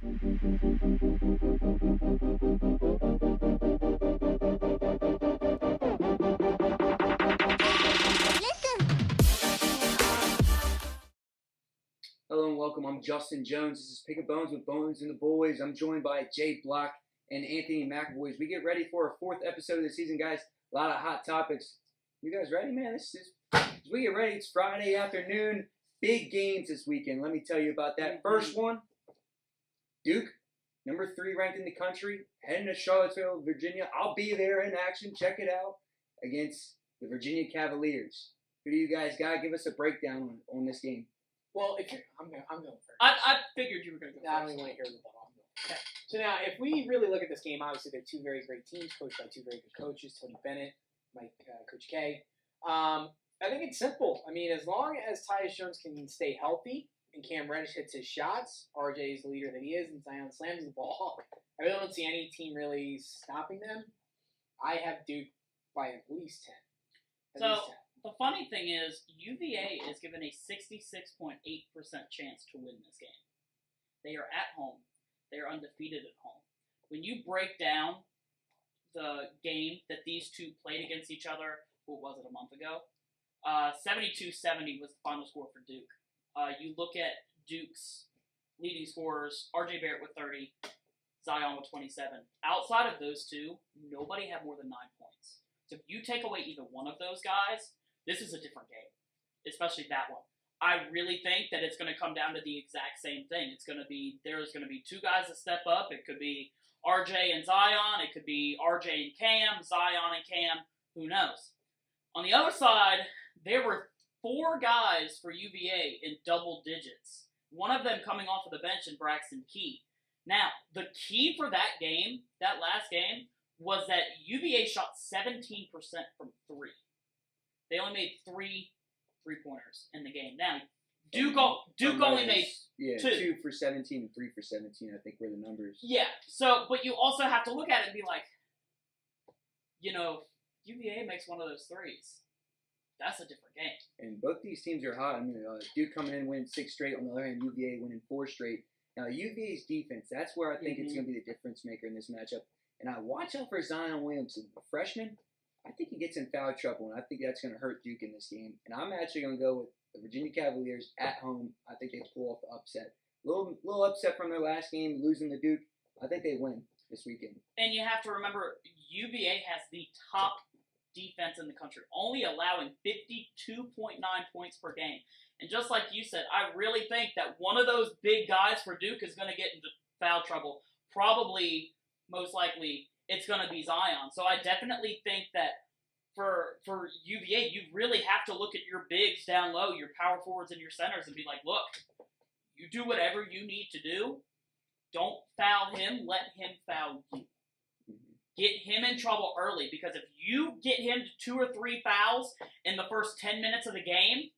Hello and welcome. I'm Justin Jones. This is Pick Bones with Bones and the Boys. I'm joined by Jay Block and Anthony McAvoy. We get ready for our 4th episode of the season, guys. A lot of hot topics. You guys ready, man? As we get ready, it's Friday afternoon. Big games this weekend. Let me tell you about that. First one, Duke, number 3 ranked in the country, heading to Charlottesville, Virginia. I'll be there in action. Check it out against the Virginia Cavaliers. Who do you guys got? Give us a breakdown on this game. Well, if you're, I'm going first. I figured you were going to go first. I don't even want to hear the ball. Okay. So now, if we really look at this game, obviously they're 2 very great teams, coached by 2 very good coaches, Tony Bennett, Coach K. I think it's simple. I mean, as long as Tyus Jones can stay healthy and Cam Reddish hits his shots, RJ is the leader that he is, and Zion slams the ball, I really don't see any team really stopping them. I have Duke by at least 10. The funny thing is, UVA is given a 66.8% chance to win this game. They are at home. They are undefeated at home. When you break down the game that these two played against each other, what was it, a month ago? 72-70 was the final score for Duke. You look at Duke's leading scorers, RJ Barrett with 30, Zion with 27. Outside of those two, nobody had more than 9 points. So if you take away either one of those guys, this is a different game, especially that one. I really think that it's going to come down to the exact same thing. There's going to be 2 guys that step up. It could be RJ and Zion. It could be RJ and Cam, Zion and Cam. Who knows? On the other side, there were 4 guys for UVA in double digits. One of them coming off of the bench in Braxton Key. Now, the key for that game, that last game, was that UVA shot 17% from 3. They only made 3 3-pointers in the game. Now, Duke only made 2. 2 for 17 and 3 for 17, I think, were the numbers. Yeah, but you also have to look at it and be like, UVA makes one of those threes. That's a different game. And both these teams are hot. I mean, Duke coming in winning 6 straight. On the other hand, UVA winning 4 straight. Now, UVA's defense, that's where I think it's going to be the difference maker in this matchup. And I watch out for Zion Williamson, a freshman. I think he gets in foul trouble, and I think that's going to hurt Duke in this game. And I'm actually going to go with the Virginia Cavaliers at home. I think they pull off the upset. Little upset from their last game, losing to Duke. I think they win this weekend. And you have to remember, UVA has the top defense in the country, only allowing 52.9 points per game. And just like you said, I really think that one of those big guys for Duke is going to get into foul trouble. Probably, most likely, it's going to be Zion. So I definitely think that for UVA, you really have to look at your bigs down low, your power forwards and your centers, and be like, look, you do whatever you need to do. Don't foul him. Let him foul you. Get him in trouble early, because if you get him to 2 or 3 fouls in the first 10 minutes of the game,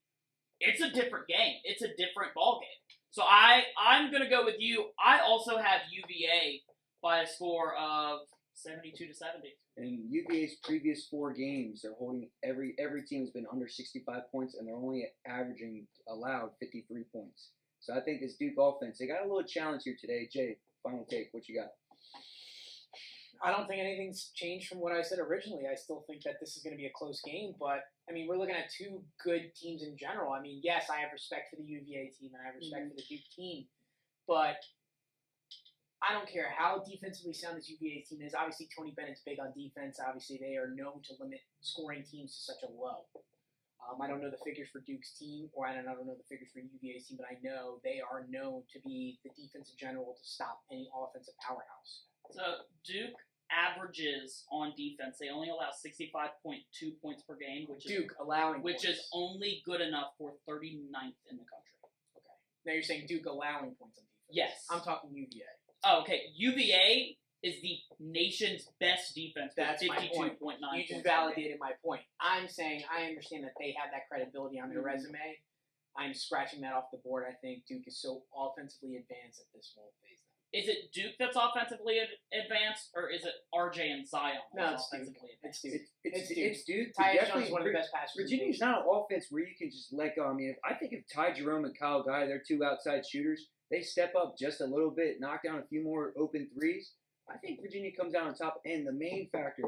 it's a different game. It's a different ball game. So I'm going to go with you. I also have UVA by a score of 72-70. And UVA's previous 4 games, they're holding every team has been under 65 points, and they're only allowed 53 points. So I think this Duke offense, they got a little challenge here today. Jay, final take, what you got? I don't think anything's changed from what I said originally. I still think that this is going to be a close game, but, I mean, we're looking at 2 good teams in general. I mean, yes, I have respect for the UVA team, and I have respect for the Duke team, but I don't care how defensively sound this UVA team is. Obviously, Tony Bennett's big on defense. Obviously, they are known to limit scoring teams to such a low. I don't know the figures for Duke's team, or I don't know the figures for UVA's team, but I know they are known to be the defense in general to stop any offensive powerhouse. So Duke averages on defense. They only allow 65.2 points per game, which is only good enough for 39th in the country. Okay. Now you're saying Duke allowing points on defense. Yes. I'm talking UVA. Oh, okay. UVA is the nation's best defense. That's my point. 52.9. You just validated my point. I'm saying I understand that they have that credibility on their resume. I'm scratching that off the board. I think Duke is so offensively advanced that this won't phase them. Is it Duke that's offensively advanced, or is it RJ and Zion that's offensively advanced? It's Duke. Tyus Jones is one of the best passers. Virginia's not an offense where you can just let go. I mean, I think if Ty Jerome and Kyle Guy, they're 2 outside shooters, they step up just a little bit, knock down a few more open threes, I think Virginia comes out on top. And the main factor,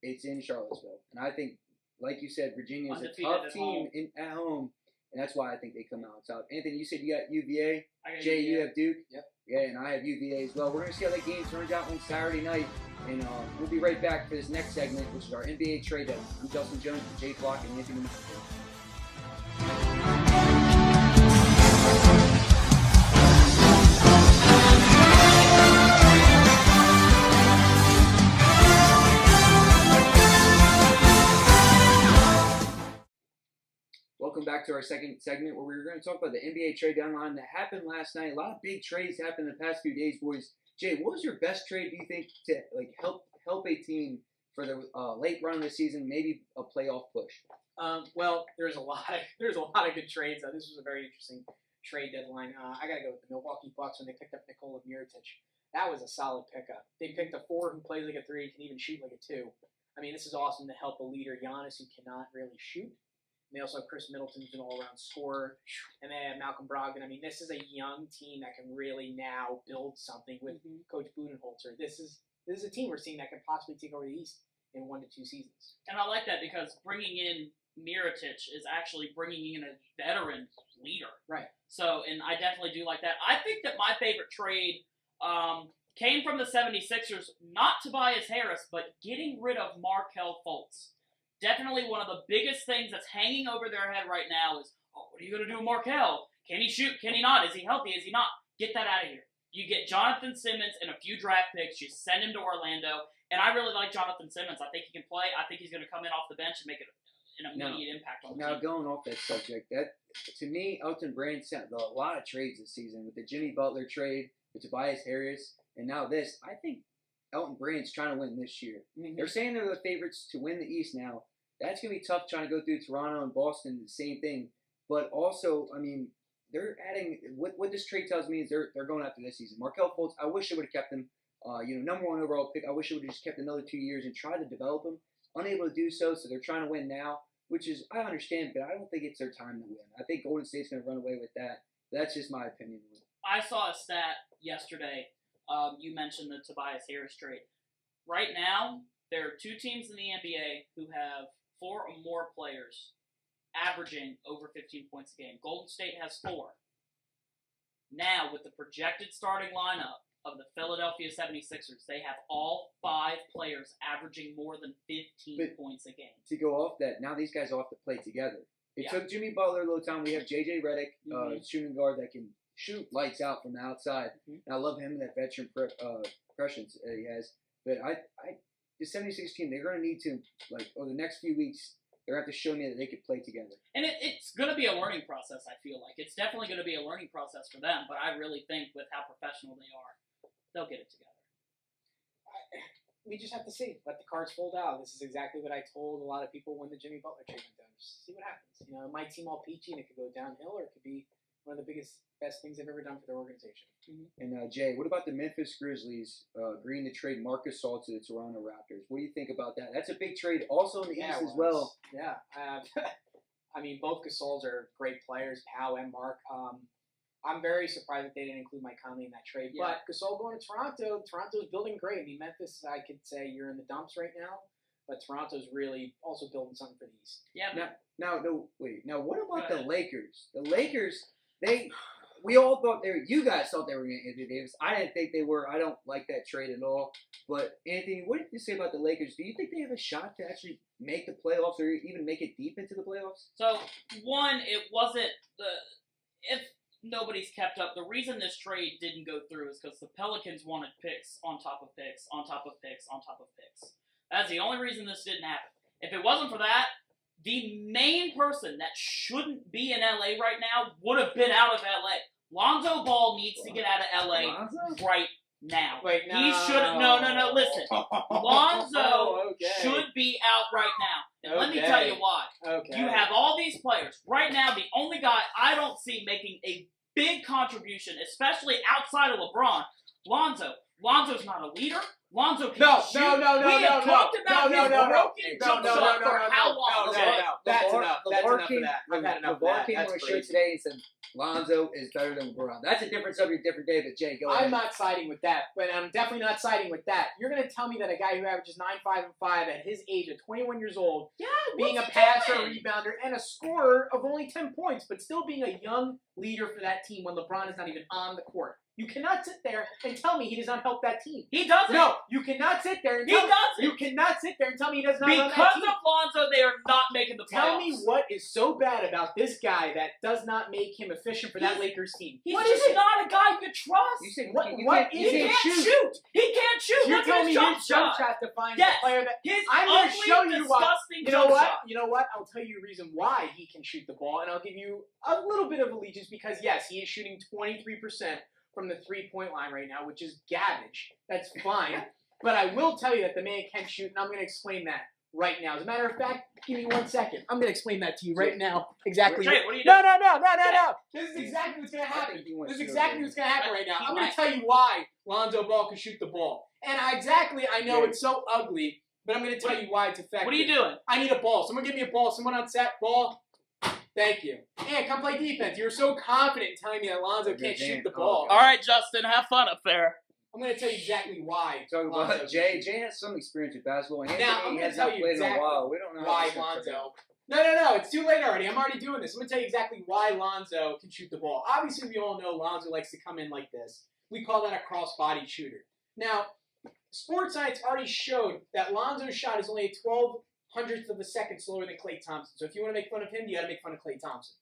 it's in Charlottesville. And I think, like you said, Virginia is a tough team at home. And that's why I think they come out on top. Anthony, you said you got UVA. Jay, you have Duke. Yep. Yeah, and I have UVA as well. We're going to see how that game turns out on Saturday night. And we'll be right back for this next segment, which is our NBA trade deadline. I'm Justin Jones with Jay Block and Anthony McAvoy. Welcome back to our second segment where we're going to talk about the NBA trade deadline that happened last night. A lot of big trades happened in the past few days, boys. Jay, what was your best trade, do you think, to help a team for the late run of the season, maybe a playoff push? Well, there's a lot of good trades. This was a very interesting trade deadline. I got to go with the Milwaukee Bucks when they picked up Nikola Mirotic. That was a solid pickup. They picked a 4 who plays like a 3, can even shoot like a 2. I mean, this is awesome to help a leader, Giannis, who cannot really shoot. And they also have Chris Middleton, who's an all-around scorer. And they have Malcolm Brogdon. I mean, this is a young team that can really now build something with Coach Budenholzer. This is a team we're seeing that can possibly take over the East in 1 to 2 seasons. And I like that because bringing in Mirotic is actually bringing in a veteran leader. Right. So, and I definitely do like that. I think that my favorite trade came from the 76ers, not Tobias Harris, but getting rid of Markelle Fultz. Definitely one of the biggest things that's hanging over their head right now is, what are you going to do with Markelle? Can he shoot? Can he not? Is he healthy? Is he not? Get that out of here. You get Jonathan Simmons and a few draft picks. You send him to Orlando. And I really like Jonathan Simmons. I think he can play. I think he's going to come in off the bench and make an immediate impact on the team. Now, going off that subject, that to me, Elton Brand sent a lot of trades this season with the Jimmy Butler trade, with Tobias Harris, and now this. I think Elton Brand's trying to win this year. They're saying they're the favorites to win the East now. That's going to be tough trying to go through Toronto and Boston, the same thing. But also, I mean, they're adding – what this trade tells me is they're going after this season. Markelle Fultz, I wish they would have kept him, number 1 overall pick. I wish they would have just kept another 2 years and tried to develop him. Unable to do so they're trying to win now, which is – I understand, but I don't think it's their time to win. I think Golden State's going to run away with that. That's just my opinion. I saw a stat yesterday. You mentioned the Tobias Harris trade. Right now, there are 2 teams in the NBA who have 4 or more players averaging over 15 points a game. Golden State has 4. Now, with the projected starting lineup of the Philadelphia 76ers, they have all 5 players averaging more than 15 points a game. To go off that, now these guys all have to play together. It took Jimmy Butler a little time. We have J.J. Redick, shooting guard that can shoot lights out from the outside. And I love him and that veteran presence he has. But the 76 team, they're going to need to, over the next few weeks, they're going to have to show me that they could play together. And it's going to be a learning process, I feel like. It's definitely going to be a learning process for them, but I really think with how professional they are, they'll get it together. We just have to see. Let the cards fold out. This is exactly what I told a lot of people when the Jimmy Butler trade went down. Just see what happens. It might seem all peachy and it could go downhill, or it could be one of the best things they've ever done for their organization. And Jay, what about the Memphis Grizzlies agreeing to trade Marc Gasol to the Toronto Raptors? What do you think about that? That's a big trade, also in the East as well. Yeah, I mean, both Gasols are great players, Pau and Mark. I'm very surprised that they didn't include Mike Conley in that trade. Yeah. But Gasol going to Toronto, Toronto's building great. I mean, Memphis, I could say you're in the dumps right now, but Toronto's really also building something for the East. Yeah. Now, what about the Lakers? The Lakers, we all thought you guys thought they were going to Anthony Davis. I didn't think they were. I don't like that trade at all. But, Anthony, what did you say about the Lakers? Do you think they have a shot to actually make the playoffs or even make it deep into the playoffs? So, one, it wasn't if nobody's kept up, the reason this trade didn't go through is because the Pelicans wanted picks on top of picks on top of picks on top of picks. That's the only reason this didn't happen. If it wasn't for that, the main person that shouldn't be in LA right now would have been out of LA. Lonzo Ball needs to get out of LA right now. Wait, no. He shouldn't. No, listen. Lonzo should be out right now. And let me tell you why. Okay. You have all these players. Right now, the only guy I don't see making a big contribution, especially outside of LeBron, Lonzo. Lonzo's not a leader. Lonzo can No, shoot. no, We have talked about his broken jump shot for how long? That's enough. That's LeVar enough of came- that. I've had enough of LeVar that. came on That's a show crazy. today and said Lonzo is better than LeBron. That's a different subject, different day. But Jay, go ahead. I'm not siding with that, but I'm definitely not siding with that. You're going to tell me that a guy who averages 9, 5, and 5 at his age at 21 years old, being a passer, rebounder, and a scorer of only 10 points, but still being a young leader for that team when LeBron is not even on the court. You cannot sit there and tell me he does not help that team. He doesn't. No, you cannot sit there and He tell me. doesn't. You cannot sit there and tell me he does not run that Because team. of Lonzo, they are not making the playoffs. Tell me what is so bad about this guy that does not make him efficient for that Lakers team. He's What just is it? not a guy you trust. You said What you is can't, it? you He can't can't shoot. shoot. He can't shoot. You're Look telling at me his jump his jump shot. shot defines Yes. the player that His I'm going to ugly, show you why. disgusting You know jump what? shot. You know what? I'll tell you a reason why he can shoot the ball, and I'll give you a little bit of allegiance because, yes, he is shooting 23% from the three-point line right now, which is garbage. That's fine. But I will tell you that the man can shoot, and I'm going to explain that right now. As a matter of fact, give me 1 second. I'm going to explain that to you right now. Exactly. Jay, what are you No. doing? This is exactly what's going to happen. He wants This is to exactly go what's going to happen right now. He I'm going might. to tell you why Lonzo Ball can shoot the ball. And I know it's so ugly, but I'm going to tell you why it's effective. What are you doing? I need a ball. Someone give me a ball. Someone on set. Ball. Thank you. And come play defense. You were so confident in telling me that Lonzo can't shoot the ball. All right, Justin, have fun up there. I'm going to tell you exactly why. Talk Lonzo about Jay. Jay has some experience with basketball. And Now, I'm Anthony gonna has tell not you played in a exactly while. We don't know why how this is gonna turn out. Lonzo. No. It's too late already. I'm already doing this. I'm going to tell you exactly why Lonzo can shoot the ball. Obviously, we all know Lonzo likes to come in like this. We call that a cross-body shooter. Now, sports science already showed that Lonzo's shot is only a 12/100th of a second slower than Klay Thompson. So if you want to make fun of him, you got to make fun of Klay Thompson.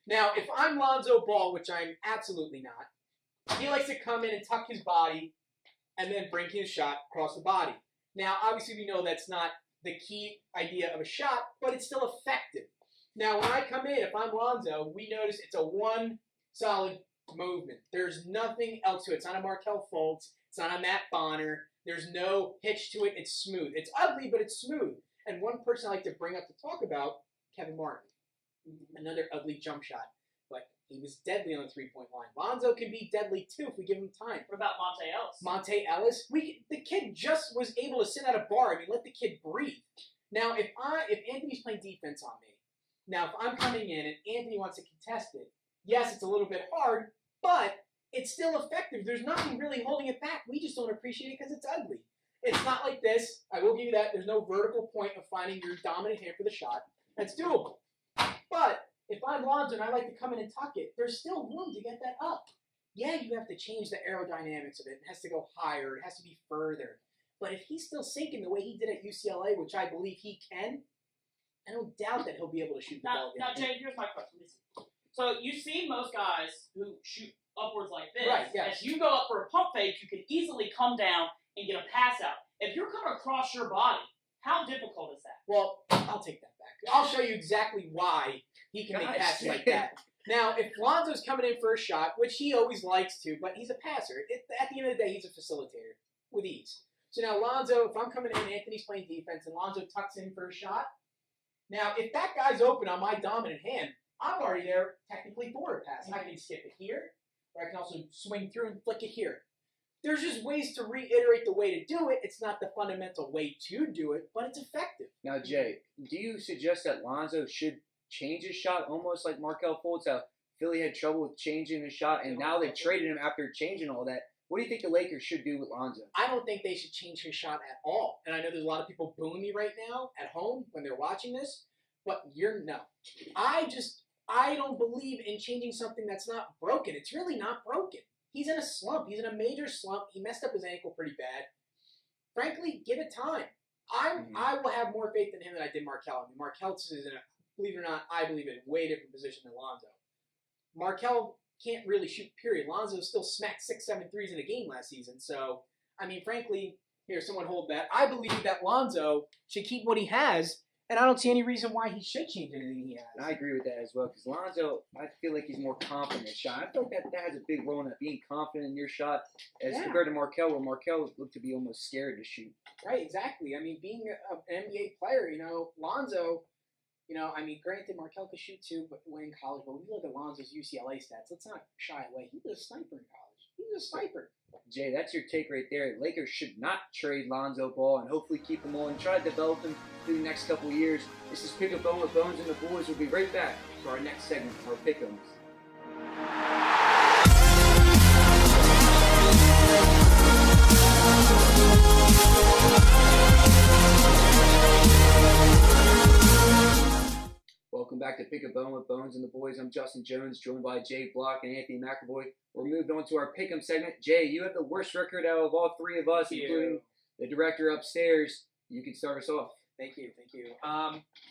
Now, if I'm Lonzo Ball, which I'm absolutely not, he likes to come in and tuck his body and then bring his shot across the body. Now, obviously, we know that's not the key idea of a shot, but it's still effective. Now, when I come in, if I'm Lonzo, we notice it's a one solid movement. There's nothing else to it. It's not a Markelle Fultz. It's not a Matt Bonner. There's no hitch to it. It's smooth. It's ugly, but it's smooth. And one person I like to bring up to talk about, Kevin Martin. Another ugly jump shot. But he was deadly on the three-point line. Lonzo can be deadly, too, if we give him time. What about Monte Ellis? Monte Ellis, the kid just was able to sit at a bar. I mean, let the kid breathe. Now, if Anthony's playing defense on me, now if I'm coming in and Anthony wants to contest it, yes, it's a little bit hard, but it's still effective. There's nothing really holding it back. We just don't appreciate it because it's ugly. It's not like this. I will give you that. There's no vertical point of finding your dominant hand for the shot. That's doable. But if I'm Lonzo and I like to come in and tuck it, there's still room to get that up. Yeah, you have to change the aerodynamics of it. It has to go higher. It has to be further. But if he's still sinking the way he did at UCLA, which I believe he can, I don't doubt that he'll be able to shoot the ball again. Now, Jay, here's my question. So you see most guys who shoot upwards like this. Right, yes. As you go up for a pump fake, you can easily come down and get a pass out. If you're coming across your body, how difficult is that? Well, I'll take that back. I'll show you exactly why he can make passes like that. Now, if Lonzo's coming in for a shot, which he always likes to, but he's a passer. At the end of the day, he's a facilitator with ease. So now Lonzo, if I'm coming in and Anthony's playing defense and Lonzo tucks in for a shot, now if that guy's open on my dominant hand, I'm already there technically for a pass. I can skip it here, or I can also swing through and flick it here. There's just ways to reiterate the way to do it. It's not the fundamental way to do it, but it's effective. Now, Jay, do you suggest that Lonzo should change his shot almost like Markelle Fultz, how Philly had trouble with changing his shot, and now they traded him after changing all that? What do you think the Lakers should do with Lonzo? I don't think they should change his shot at all. And I know there's a lot of people booing me right now at home when they're watching this, but no. I don't believe in changing something that's not broken. It's really not broken. He's in a slump. He's in a major slump. He messed up his ankle pretty bad. Frankly, give it time. I will have more faith in him than I did Markelle. I mean, Markelle is in a, believe it or not, I believe in a way different position than Lonzo. Markelle can't really shoot, period. Lonzo still smacked 6-7 threes in a game last season. So, I mean, frankly, here, someone hold that. I believe that Lonzo should keep what he has, and I don't see any reason why he should change anything he has. And I agree with that as well, because Lonzo, I feel like he's more confident in his shot. I feel like that has a big role in that, being confident in your shot, as compared to Markelle, where Markelle looked to be almost scared to shoot. Right, exactly. I mean, being an NBA player, Lonzo, I mean, granted, Markelle could shoot too, but when in college, but we look at Lonzo's UCLA stats, let's not shy away. He was a sniper in college. He was a sniper. Jay, that's your take right there. Lakers should not trade Lonzo Ball and hopefully keep him on and try to develop him through the next couple of years. This is Pick a Bone with Bones and the Boys. We'll be right back for our next segment, our Pick Ems. Welcome back to Pick a Bone with Bones and the Boys. I'm Justin Jones, joined by Jay Block and Anthony McAvoy. We're moved on to our Pick 'em segment. Jay, you have the worst record out of all three of us, including the director upstairs. You can start us off. Thank you.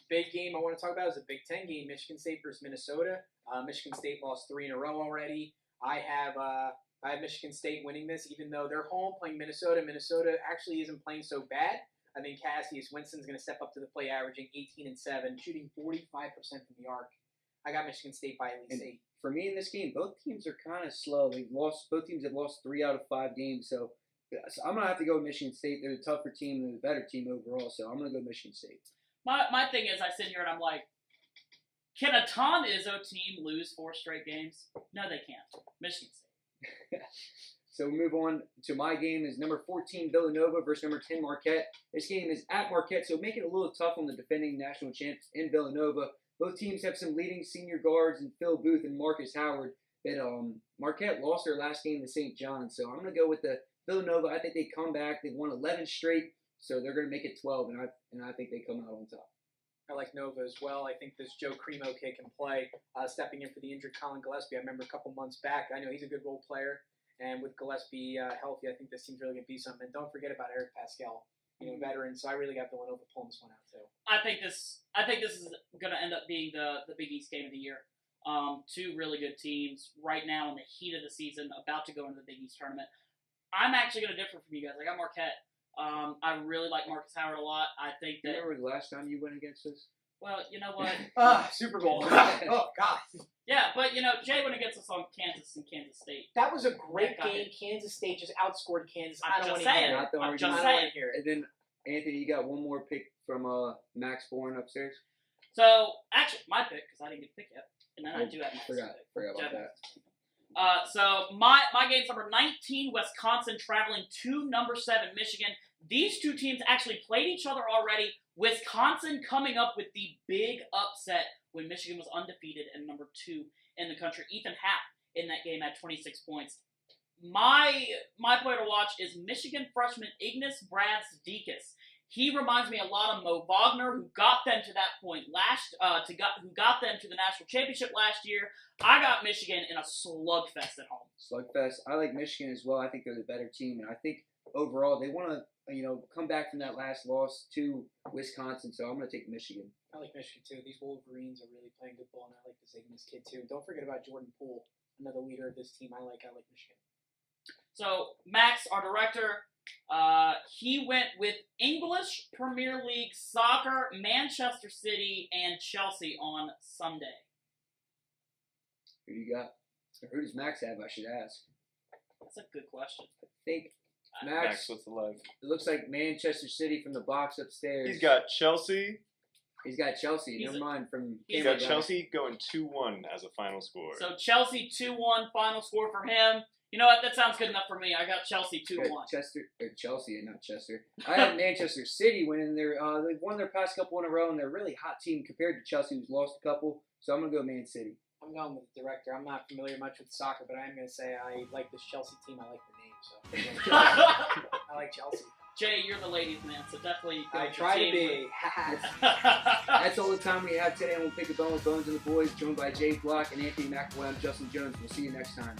Big game I want to talk about is a Big Ten game, Michigan State versus Minnesota. Michigan State lost 3 in a row already. I have Michigan State winning this, even though they're home playing Minnesota. Minnesota actually isn't playing so bad. I think Cassius Winston's going to step up to the plate, averaging 18 and 7, shooting 45% from the arc. I got Michigan State by at least 8. For me in this game, both teams are kind of slow. Both teams have lost 3 out of 5 games, so I'm gonna have to go with Michigan State. They're the tougher team and the better team overall, so I'm gonna go Michigan State. My thing is, I sit here and I'm like, can a Tom Izzo team lose 4 straight games? No, they can't. Michigan State. So we move on to my game is number 14 Villanova versus number 10 Marquette. This game is at Marquette, so make it a little tough on the defending national champs in Villanova. Both teams have some leading senior guards in Phil Booth and Marcus Howard. But Marquette lost their last game to St. John's, so I'm going to go with the Villanova. I think they come back. They've won 11 straight, so they're going to make it 12, and I think they come out on top. I like Nova as well. I think this Joe Cremo kid can play. Stepping in for the injured Colin Gillespie, I remember a couple months back. I know he's a good role player, and with Gillespie healthy, I think this team's really going to be something. And don't forget about Eric Pascal, veteran. So I really got Villanova pulling this one out too. I think this is going to end up being the Big East game of the year. 2 really good teams right now in the heat of the season, about to go into the Big East tournament. I'm actually going to differ from you guys. I got Marquette. I really like Marcus Howard a lot. I think that. You remember the last time you went against us? Well, you know what? Super Bowl. Oh, God. Yeah, but, Jay went against us on Kansas and Kansas State. That was a great game. Kansas State just outscored Kansas. I'm just saying. And then, Anthony, you got one more pick from Max Bourne upstairs? So, actually, my pick, because I didn't get a pick yet. And then I do have Max. Forgot about that. So my game's number 19, Wisconsin, traveling to number 7, Michigan. These 2 teams actually played each other already. Wisconsin coming up with the big upset when Michigan was undefeated and number 2 in the country. Ethan Happ in that game had 26 points. My player to watch is Michigan freshman Ignas Brazdeikis. He reminds me a lot of Mo Wagner, who got them to that point who got them to the national championship last year. I got Michigan in a slugfest at home. Slugfest. I like Michigan as well. I think they're the better team, and I think overall they want to come back from that last loss to Wisconsin. So I'm going to take Michigan. I like Michigan too. These Wolverines are really playing good ball, and I like this Ignas kid too. Don't forget about Jordan Poole, another leader of this team. I like Michigan. So Max, our director. He went with English Premier League soccer, Manchester City, and Chelsea on Sunday. Who do you got? Or who does Max have, I should ask? That's a good question. I think Max, what's the live? It looks like Manchester City from the box upstairs. He's got Chelsea. He's got Chelsea. Never mind. He's got Chelsea going 2-1 as a final score. So Chelsea 2-1 final score for him. You know what? That sounds good enough for me. I got Chelsea 2-1. Chelsea and not Chester. I had Manchester City winning their. They've won their past couple in a row, and they're a really hot team compared to Chelsea, who's lost a couple. So I'm gonna go Man City. I'm going with the director. I'm not familiar much with soccer, but I am gonna say I like this Chelsea team. I like the name, so I like Chelsea. Jay, you're the ladies' man, so definitely. I try to be. That's all the time we have today. And we'll pick a bone with Bones and the Boys, joined by Jay Block and Anthony McAvoy. I'm Justin Jones. We'll see you next time.